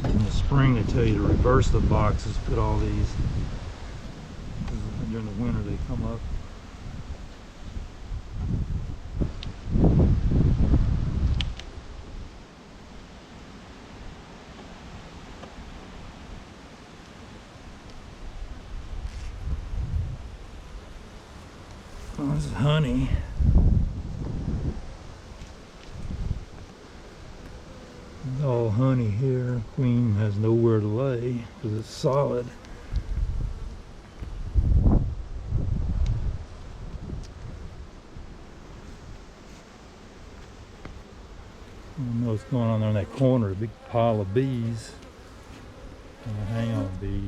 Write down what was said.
In the spring they tell you to reverse the boxes, put all these. During the winter they come up. Oh, this is honey. It's all honey here. Queen has nowhere to lay because it's solid. I don't know what's going on there in that corner, a big pile of bees. Hang on, bees.